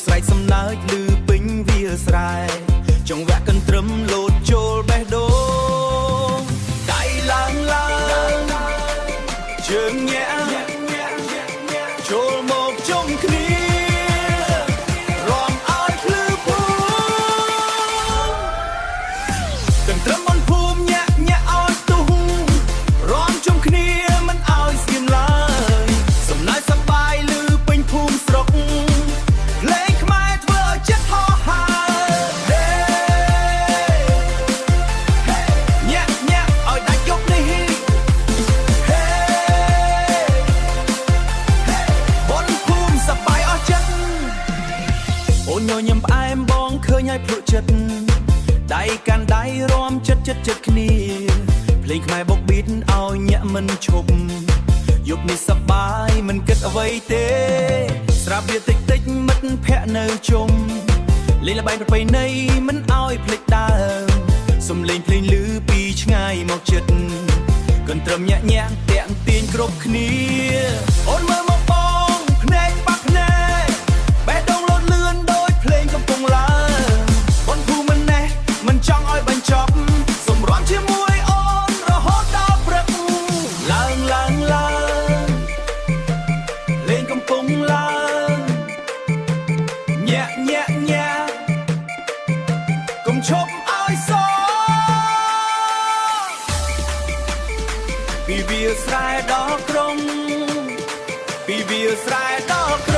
ស្រែកសំណើចឮពេញវាស្រែចង្វាក់កន្ទ្រឹមលោតចូលបេះដូងដៃឡើងជើងញាក់ចូលមកជុំគ្នារំអោយភ្លឺភូមិកន្ទ្រឹមមិនភូមិញាក់អោយទុះរំជុំគ្នាមិនអោយស្ងៀមឡើយសំណើចសប្បាយឮពេញភូមិស្រុកលេងខ្មែរធ្វើឲ្យចិត្តហោះហើរញាក់ឲ្យដាច់យប់នេះអូនញញឹមផ្អែមបងឃើញឲ្យភ្លក់ចិត្តដៃកាន់ដៃរំចិត្តគ្នាភ្លេងខ្មែរបុកប៊ីតឲ្យញាក់មិនឈប់យប់នេះសប្បាយមិនគិតអ្វីទេស្រាប់វាតិចមិត្តភ័ក្ដិនៅជុំលេងល្បែងប្រពៃណីមិនឲ្យភ្លេចដើមសំលេងភ្លេងឮពីឆ្ងាយមកចិត្តកន្ទ្រឹមញាក់តាក់ទាញគ្រប់គ្នាអូនមើលមកបងភ្នែកបាក់ភ្នែកបេះដូងលោតលឿនដូចភ្លេងកំពុងឡើងបនភូមិមិនណេះមិនចង់ឲ្យបញ្ចប់សម្រាំជាមួយអូនរហូតដល់ព្រឹកឡើងលេងកំពុងឡើងញាក់កុំឈប់ឲ្យសពីវាស្រែដល់ក្រុងពីវាស្រែដល់ក្រុង